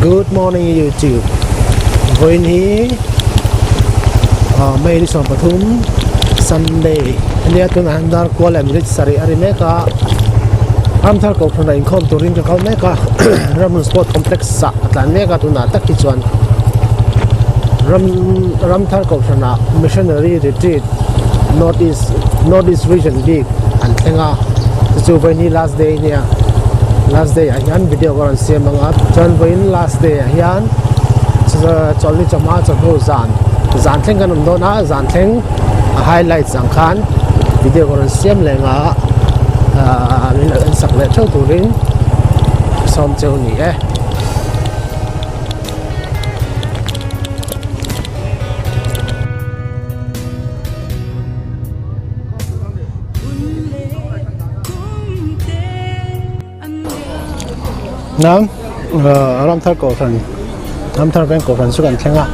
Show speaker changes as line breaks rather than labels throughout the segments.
Good morning YouTube. When he made some patum Sunday. Dia tu nak handar kuala milik sari hari mereka. Thar ko phana income to ring ka mereka. Ramun sport complex sa atlan mereka tu nak tak kicuan. Thar ko phana missionary retreat Northeast region big and tengah tu when he last day ni. Last day ayan video ko ran siya mga turn when last day ayan sa choli chama chabu zan thleng kan do na zan thleng highlights ang khan video ko ran siam le nga min an sak le thau turin som cheu ni Nam thar ko ben ko ran su kan thenga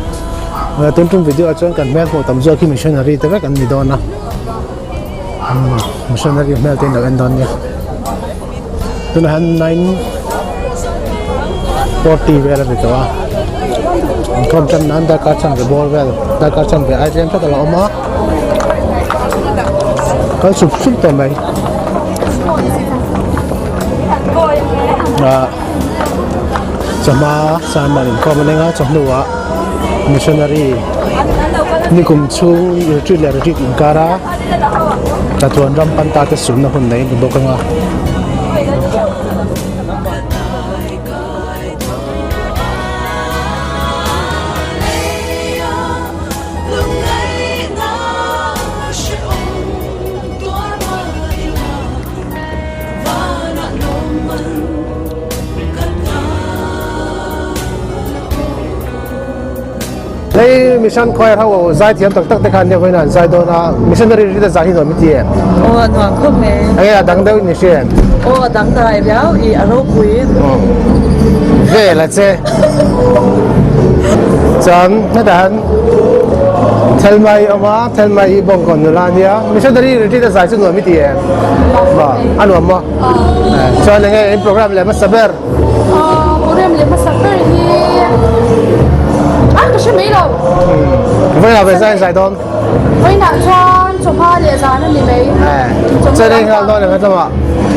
tun video chuan kan mel ko tam zo ki missionary te kan ni do na missionary mel te na kan don ya tun han 9:40 vera bitwa kon tan nan da ka chan be bol vel da ka chan be ai tem ta la oma ka sup to mai Jama sama ni kau menengah cahnuwa missionary ni kumcu retreat le retreat ingkara tatuan rampan tata sunna hundai bukanga Đây mission khoai thao giải thiểm tắc tắc khan như vậy nè giải đó là missionary đi ra giải rồi mới tiệt.
Ồ, hoàng không nè.
Anh à đăng đâu như thế?
Ồ, đăng đại béo, ý alo quý.
Về là thế. Chấm, thế đàn. Tell my bông còn nữa là nhá. Missionary đi ra giải rồi mới tiệt. Mà, anh làm mà. Cho nên cái program là mất saber.
Program là mất saber thì. Cái gì mấy đâu?
Vậy là về giải đó.
Vậy là cho pha để giải nó mấy.
Cho nên là đó là cái gì mà?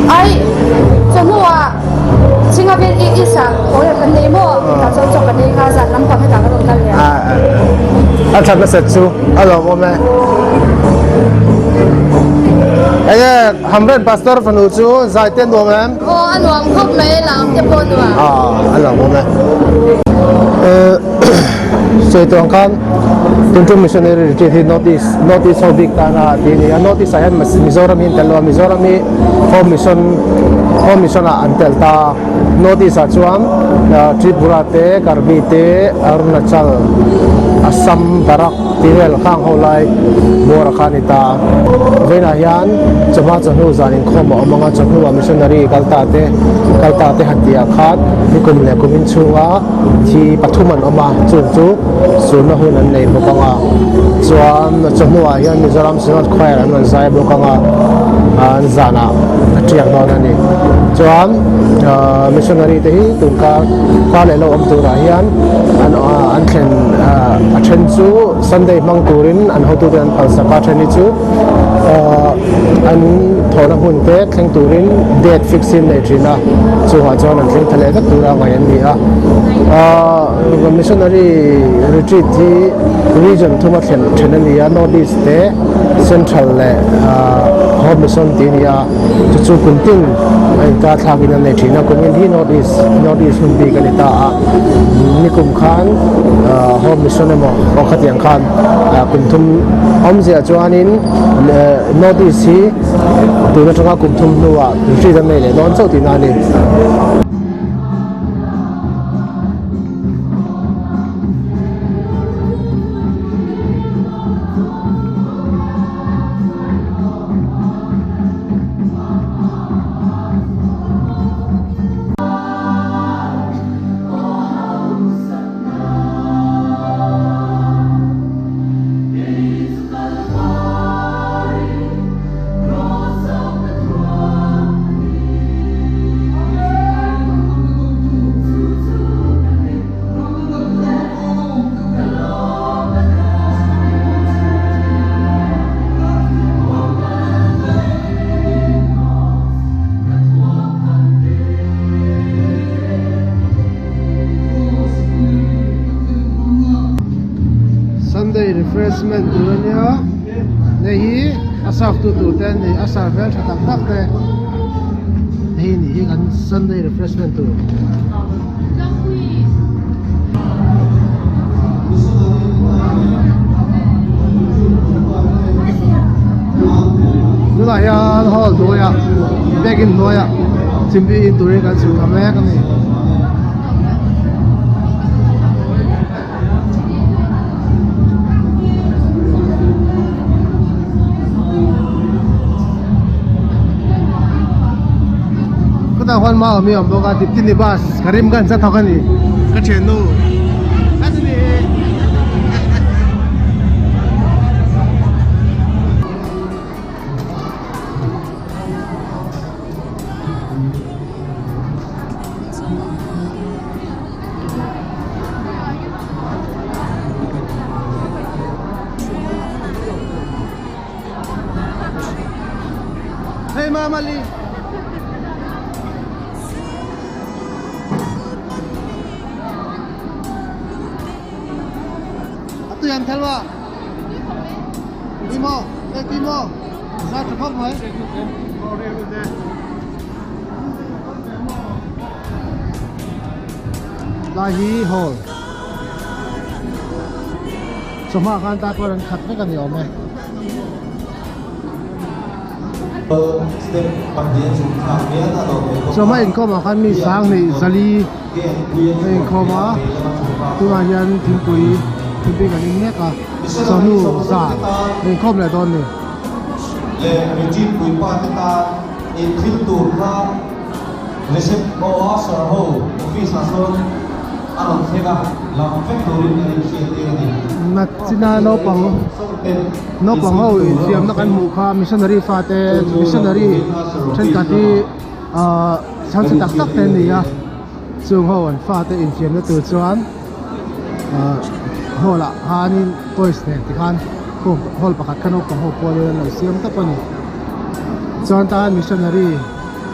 Ai, cho mua à? Chính là bên ít sáng, có thể vấn đề mua, là cho cái này khá giả lắm còn phải tạo cái đồng cân liền.
Anh thật là thật chú, anh làm không mẹ? Anh hầm lên pastor phần hữu chú, giải tiền đồ em?
Anh làm không mấy làm tiếp bốn nữa.
Anh làm không mẹ? Saya tu angkan tentu missionary retreat di notice how big tanah di ni. Notice saya Mizoram ni telua Mizoram ni home mission antel ta notice acuan Tripura te Karbi te Arunachal Assam Barak Tirel Khang Holai Borakanita. Vena hian cuma cahnu zanin khom omanga cahnu missionary kalta te hatia khat nikum le kumin chunga thi pathuman oma chu sunna hun an nei bokanga chuan chahnuwa hian Mizoram Sinod Choir an zai bokanga an zana atriak dawn ani chuan missionary te hi tungka ka le lo am tura hian an thlen a then chu Sunday mang turin an hotu an palsaka theni chu an thona hun te thleng turin date fixin nei thina chu ha chuan an thleng thale tak tura ngai an ni a missionary retreat hi region thuma thlen ani a Northeast te Central le home mission ti ni a chu kunting ai ta thlagin an nei thina kumin hi Northeast hun bi kan ta a nikum khan home mission emo pakhat yang khan kunthum omzia chuanin Northeast hi tuna tanga kunthum nuwa retreat an nei le non chau ti na ni refreshment tu nia nei hi asaf tu ten ni asar vel tha tak te hi ni hi kan Sunday refreshment tu nu la ya hol do ya begin no ya simbi in tu re kan su tham le kan ni ta hon ma mi am boga tip tin ni bas karim gan sa thakani ka chenu asni hey mama li tu yang thelwa timo timo sa thapap mai lahi hol soma kan ta ko ran khat me kan yo me soma in ko ma kan mi sang ni zali in ko ma tu ma yan thim pui thim pi kan nek a sonu sa in khom le don ni
le mi pui pa ta in thim tu kha le se mo sa ho office na son anong thega la factory ni chi ti ni
na china no pang ho in fiam na kan mu kha missionary fa te missionary then ka ti san si tak tak te ni ya chung ho an fa te in fiam na tu chuan hola hanin toys ne ti khan ko hol pakhat khanok pang ho pol lo siam ta pani chuan ta missionary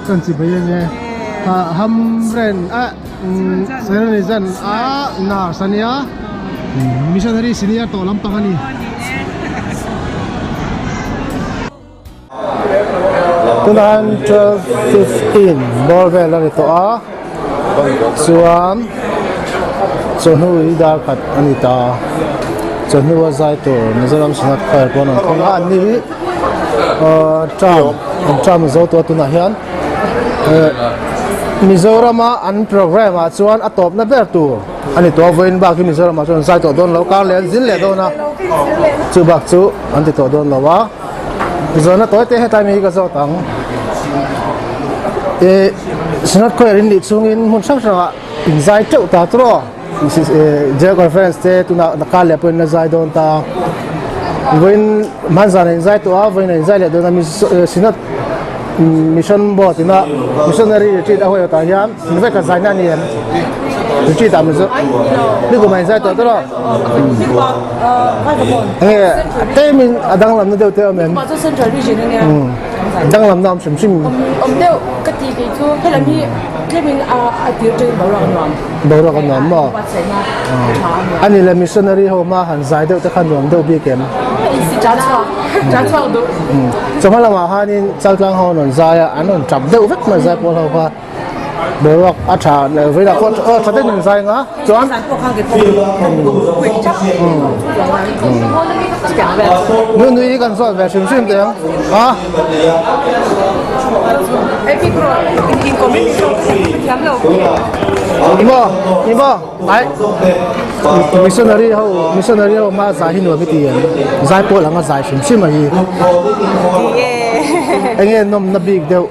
kan chi bayen nge ham ren a serenizan a na sania missionary senior to lam pangani tunan 12:15 ball vel la to a suam chonu idar khat anita chonu wa zai to mizoram sangat khair pon an thonga an ni tram zo to tuna hian Mizorama an program a chuan a top na ber tu ani to voin ba ki Mizorama chuan sai to don lo ka le zin le do na chu bak chu an ti to don lo wa zona to te he tai mi ka zo tang sinat ko rin li chungin mun sang sang in zai chau ta tro this is a conference te tu na ka le pon na zai don ta voin manzana in zai to a voin in zai le do na sinat mission board ina missionary retreat a hoya ta hian ve ka zaina ni en retreat am zo ni ko mai za to ro te min adang lam na de te men
ma zo central region ne
dang lam nam sim sim
deu ka ti ke chu he la mi ke min a ti je ba ra nam
do ro kan nam ma ani la missionary ho ma han zai de te khan nom de bi kem
cha do
cho mà là hanin chal ho non zaya anon chap deu vek ma zai pol ho kha borok acha ve da ko cha de nin zai nga chuan nu nu i kan so ve sim sim te ha
epi pro in community yam lo
ibo ai missionary ho ma za hin wa mi ti yan zai pol anga zai sim sim ma hi anh nom na big deu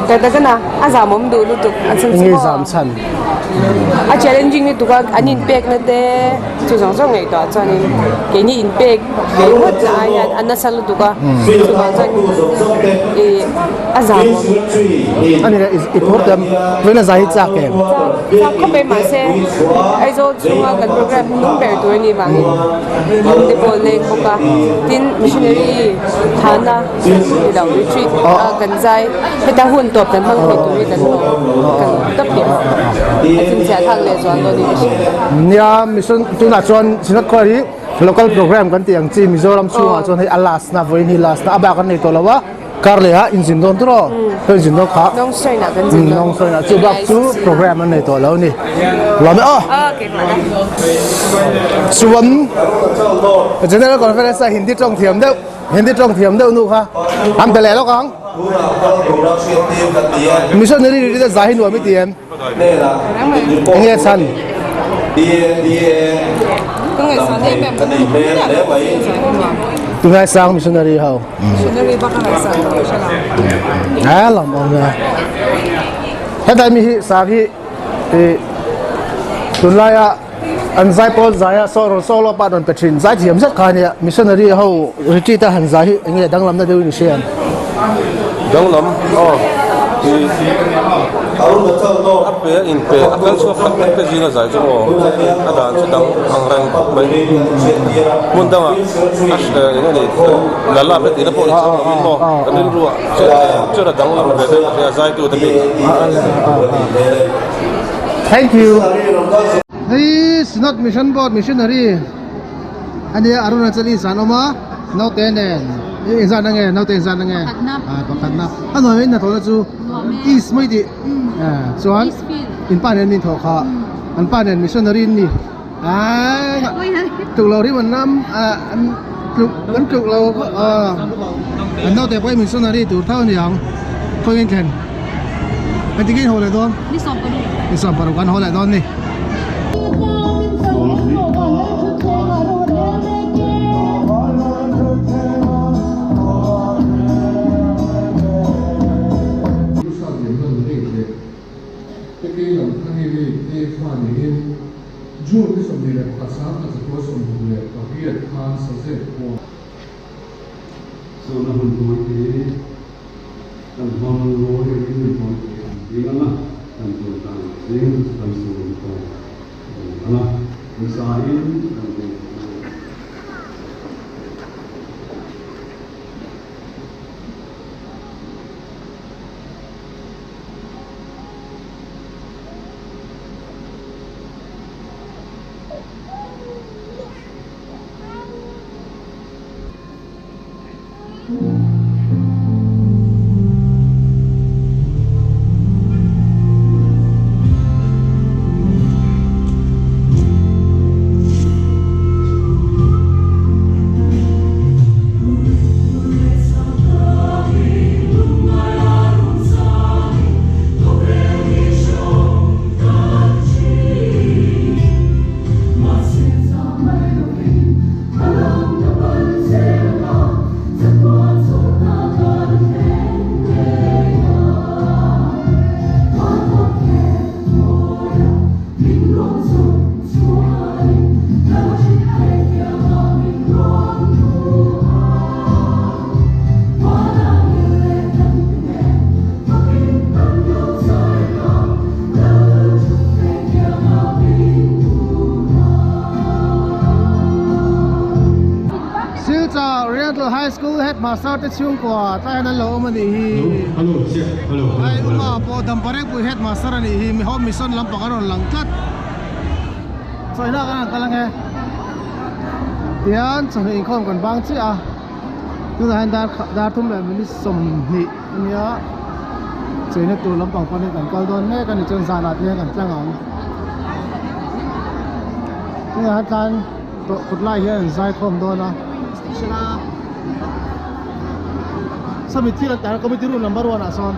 ta kana aza mom du lu tuk an san
anh zam chan
a challenging ni tuka anin pek na te chu jong jong ngai ta chani ke ni in pek ve hot la ya an sal tuka chu ba chan e aza mom
anh is important when a zai cha ke
sa ko be ma se ai zo chunga kan program ni be to ni bang de pol le ko ka tin missionary thana da retreat kan zai heta hun top kan bang he to ni kan tap ke tin sia thang le zwan do ni
nia mission tu na chuan sinat ko ri local program kan tiang chi Mizoram chunga chon hei alas na voin hi las na aba kan nei to lawa karle ha engine don tro to engine don kha
Nong soi na kan jin
nong soi na chu bak chu program an nei to lo ni lo me
Okay, mana?
chuan general conference hindi trong thiam deuh nu kha am te le lo kang missionary ri da zahin wa mi tian nge san
Kung ay sa day mem,
tu ngai sang missionary hau
Missionary baka nga sa siya lang.
lam ong na heta mi hi sa hi tunlaya an zai pol zaya solo pa don petrin zai thiam zat kha ne missionary hau retreat han zai hi nge danglam na deu ni sian
danglam ape in pe akal so khapet pe jina zai jo adan chu dang angrang bai mun dang ni lala pe ina po mo kadin ruwa chura danglam be be zai tu de
thank you this is not mission board missionary ani arunachali sanoma no tenen insan nange no ten insan nange pakatnap ano na thona chu is mai di chuan in panen min tho kha an panen missionary ni tuk lo ri man nam an tuk lo an no te poi missionary tur thau ni ang khoi ngen ken an tikin ho le don ni som paru kan ho le don ni
June this of the Assam as a person who left a weird hands as it was.
So na hun ko ti tan hom lo ri ni ko ti ngala tan to ta sing tan su ko ana misain tan to
High School Headmaster te chung kwa tai nan lo mani hi
Hello, chef. Hello.
ai uma po damparek pu headmaster ani hi mi home mission lam pangaron lang tlat so ina kan kalang he tian chang in khom kan bang chi a tu han dar thum le mi som ni nia chena tu lam pang pan kan kal don me kan ni chen sana te kan tlang ang ni ha tan to kutlai hian zai khom don na shana Committee committee room number 1 ason.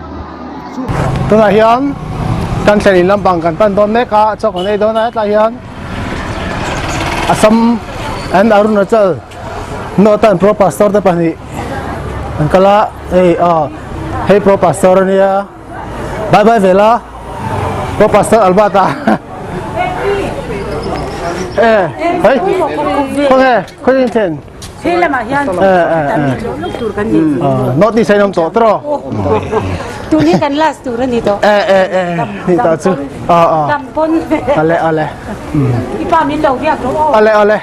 Tu na hian kan thlen in lampang kan pan don meka chok nei don na tla hian Assam and Arunachal no tan pro pastor te pani an kala hey pro pastor nia bye bye vela pro pastor albata hey ko in ten
Sila mahyan. Tulog turkan dito.
notice ay nam to tro
Tuni kan last turan dito.
dito chu
Kampon.
ale
Ipamin daw dia to.
ale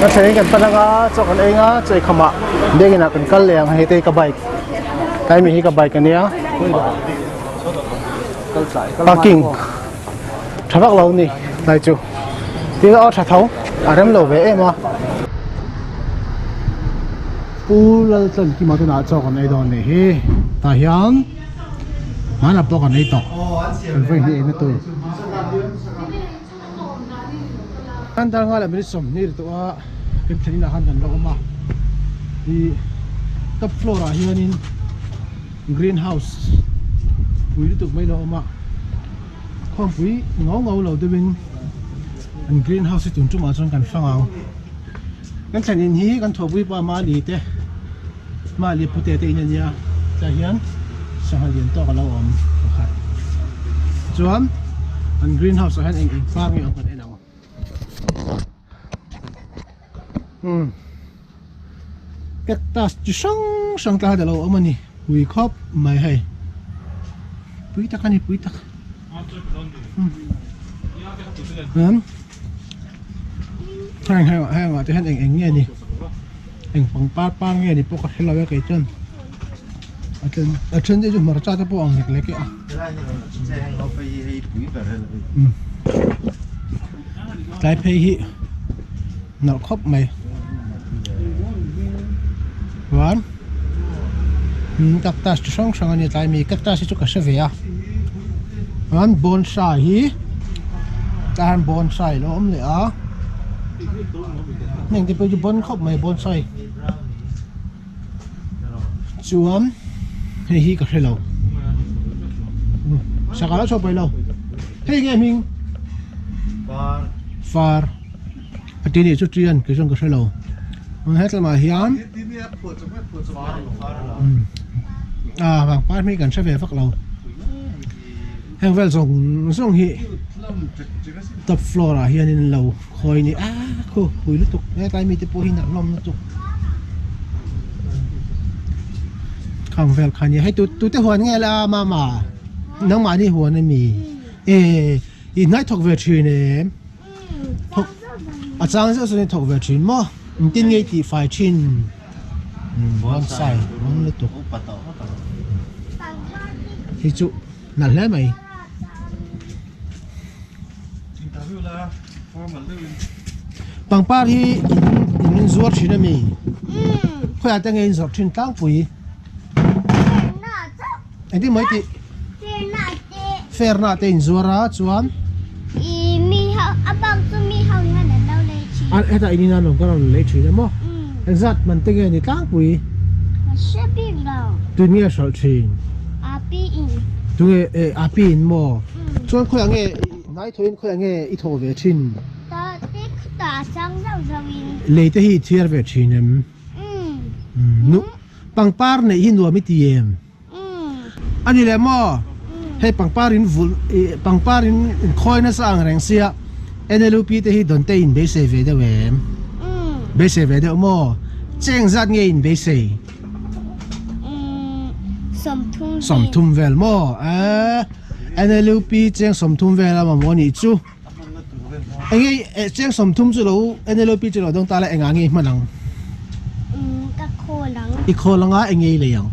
na say kan pananga so kan ai nga chai khama de gina kan kal le ang hete ka bike kai mi hi ka bike ania parking thabak lo ni lai chu ที่เอาชัดเท้าเริ่มโลเวเอ็มอ่ะปูเราจะกี่มาตัวน่าจอกันในตอนนี้เฮ้ตาเฮียนมันนับตัวกันในต่อเป็นไฟที่เอ็นตัวอันต่างกันเลยไม่ได้สมนี่ตัวเป็นชนิดอาหารกันเราก็มาที่ท็อปฟลอร์เฮียนินกรีนเฮาส์ปุ๋ยที่ถูกไม่เรามาข้อปุ๋ยเงาเราจะเป็นอันกรีนเฮาส์ที่ตุนจุ่มมาจนกันฟังเอางั้นชนิดนี้กันถั่วปุ๋ยปลามาลีเตะมาลีพุเตเตอินเดียจะเห็นสหเรียนต่อกันเราอมนะครับส่วนอันกรีนเฮาส์เห็นเองฟังอยู่กันเองเอาก็ตัดจุดช่างตาเดี๋ยวเราเอามานี่ปุ๋ยครอบไม่ให้ปุ๋ยตะกันนี่ปุ๋ยตะนั้นให้ว่าจะเห็นเองเงี้ยนี่เองฟังป้าเงี้ยนี่พวกเขาเราเกี่ยจนอาจารย์จะมาจัดแต่พวกอังเล็กๆอ่ะใจเพย์หนักครบไหมหวานกักตาจุดช่างนี่ใจมีกักตาสิจุกเสวียมันบอนไซจานบอนไซล้มเลยอ่ะนี่ที่ไปจุบอนครบไหมบอนไซจวนให้ฮีก็ให้เราสักการะชอบไปเราให้ไงมิงฟาร์ปฏิเนี่ยชุดเรียนคือช่วงก็ให้เรามันให้เรามาเฮียนบางป้าไม่กันใช้เวฟักเราให้เวลส่งฮีตับฟลอร์เฮียนี่เราคอยนี่คุยลุตุกไอ้ตายมีแต่ปูหินลมลุตุกข้างเวลคันนี้ให้ตัวแต่หัวไงล่ะมาน้องหมานี่หัวนี่มีอีนั่นถกเวทีเนี่ยถกอาจารย์จะสอนถกเวทีมั้งตีนไงตีไฟชินวันใส่วันลุตุกที่จุนั่นแหละไหมบางป้าที่อินสวดชินมีเขาอยากจะเงินสดชินตั้งปุ๋ยไอ้ที่ไม่ติเฟรนาเตอินสวดจวน
มีเขาบางตัวมีเขาเนี่ยนั่นเราเลยชี
อันไอ้แต่อันนี้นั่นเราก็เราเลยชินนะมั้งไอ้สัตว์มันตั้งเงินตั้งปุ๋ย
มันเชื่อปีเรา
ตัวนี้สดชิน
อาปีอิน
ตัวอาปีนมั้งส่วนเขาอยากเงินนายทวินเขาอยากเงินอีโทเวชิน
ตาติ๊กตาจังเราจะวิน
เลยที่เทียร์เวชินนุปังปาร์เนี่ยหินวัวไม่ตีเอ็มอันนี้แหละมั้งให้ปังปารินฟูปังปารินคอยน่าสร้างแรงเสียNLP ที่ให้ดนตรีอินเบสเวเดเวมเบสเวเดมั้งเจ้งจัดเงินอินเบสสมทุมเวลมั้งNLP เจ้งสมทุมเวลมาวันนี้จู่เอ้ยเจ้งสมทุมจู่เรา NLP จู่เราต้องตาละเอ็งงี้มันนัง
ก็โคลัง
อีโคลังเอ็งงี้เลยยัง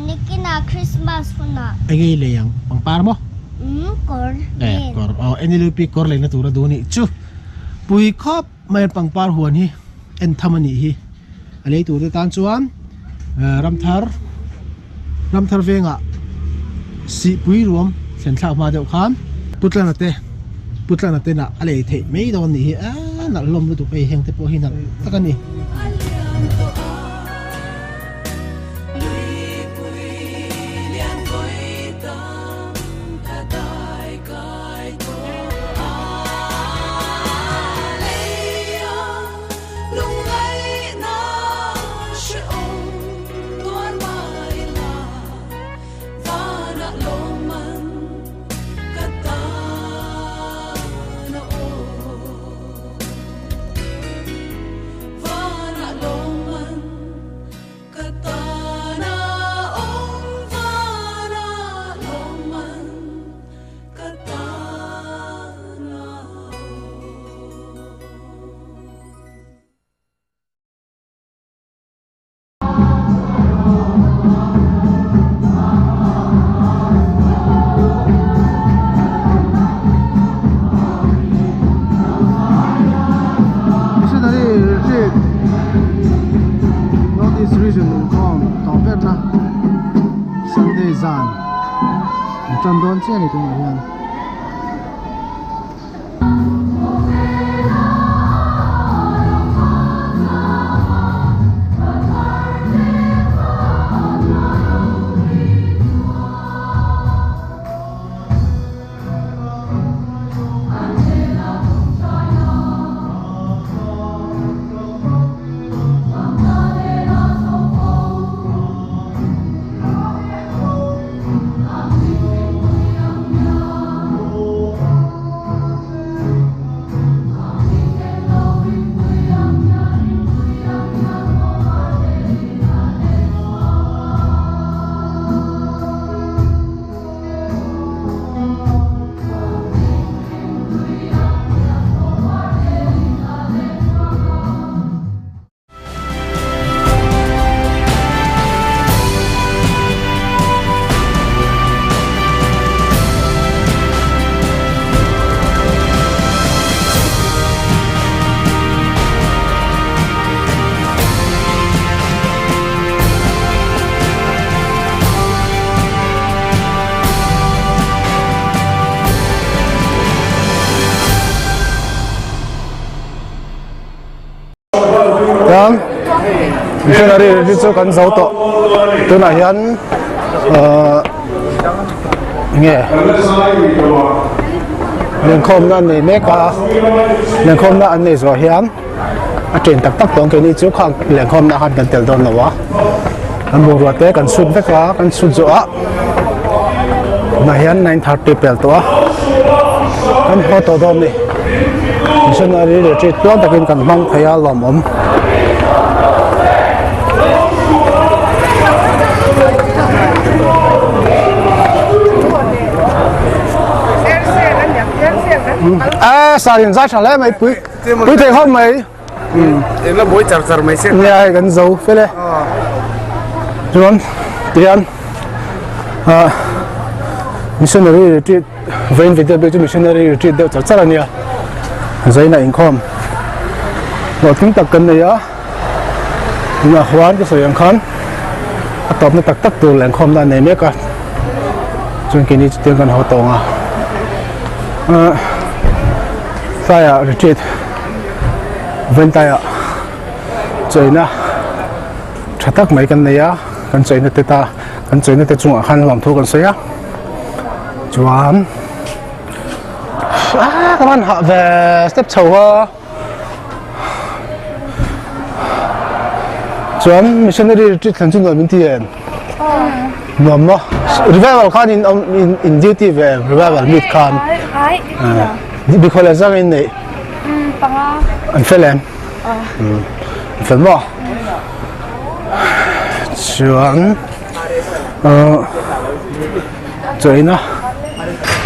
นี่กินอะคริสต์มาสคนน่ะ
เอ็งงี้เลยยังปังปาร์มั้ง
กอร์
กอร์NLP กอร์เลยนะตัวเราดูนี่จู่ปุยครอบไม่ปังปาร์หัวนี่เอ็นทำมันนี่ฮีอะไรตัวที่ตานจวนรำทาร์เวงอ่ะสิปุยรวมเส้นทางมาเดียวกันพุทธนาเตนะอะไรเทไม่โดนนี่นักลมรู้ตัวไปเฮงแต่พอหินักตะกันนี่
Vâng
trần đón xe này tụi mày hiền missionary retreat chu kan zo to tuna hian nge len khom na nei meka len khom na an nei zo hian a train tak tak tong ke ni chu khang len khom na han kan tel don lawa an bu ro te kan sut veka kan sut zo a na hian 9:30 pel to a kan ho to dom ni missionary retreat to takin kan mang phaya lom om sarin za cha le mai pui thei hom mai
em là bối chặt chặt mấy xe
ne gan zo fele ron tian missionary retreat vein video be missionary retreat de cha ania zaina income lo ting tak kan ne ya na hwan ke soyang khan atop na tak tak tu leng khom na ne me ka chung ki ni tiang kan ho tonga saya retreat ventaya choina thatak mai kan neya kan choina te ta kan choina te chunga khan lam thu kan soya chuan kaman ha ve step chowa chuan missionary retreat kan chung min tien mama revival khan in duty ve revival meet khan đi coi là sao anh này anh phải làm phải bỏ chuyện chơi nó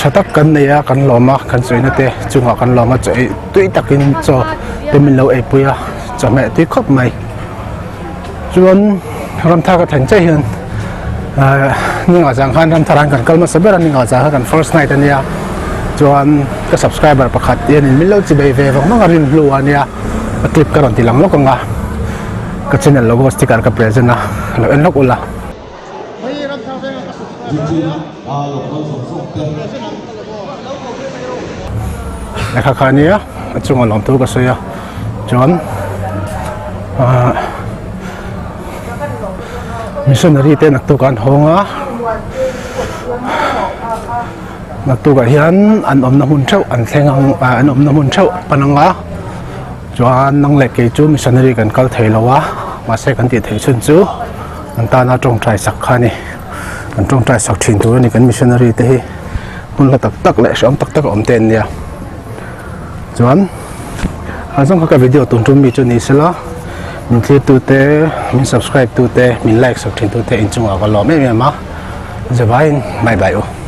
cho tất cả này cần làm mà cần chơi nó thế chúng họ cần làm mà chơi tuy tất nhiên cho để mình lâu ấy bây giờ cho mẹ tuy khóc mày chuyện làm thà cái thành chơi hơn nhưng ở giang han làm thà rằng cần câu mà sẽ biết là nhưng ở giang cần first night này chuan ka subscriber pakhat in milo chi bei ve wang rin lu ania a clip karon ti lang lokanga ka channel logo sticker ka present na lo en lok ula na kha khania achunga lom tu ka soya chuan missionary te nak tu kan honga na tu ga hian an om na mun thau an thengang an om na mun thau pananga chuan nang le ke chu missionary kan kal thei lowa ma se kan ti thei chun chu an ta na tong trai sak khani an tong trai sak thin tu ni kan missionary te hi mun la tak tak le shom tak tak om ten nia chuan a jong ka video tun tum mi chu ni sela min thli tu te min subscribe tu te min like sak thin tu te in chunga ka lo me ma zabain bye bye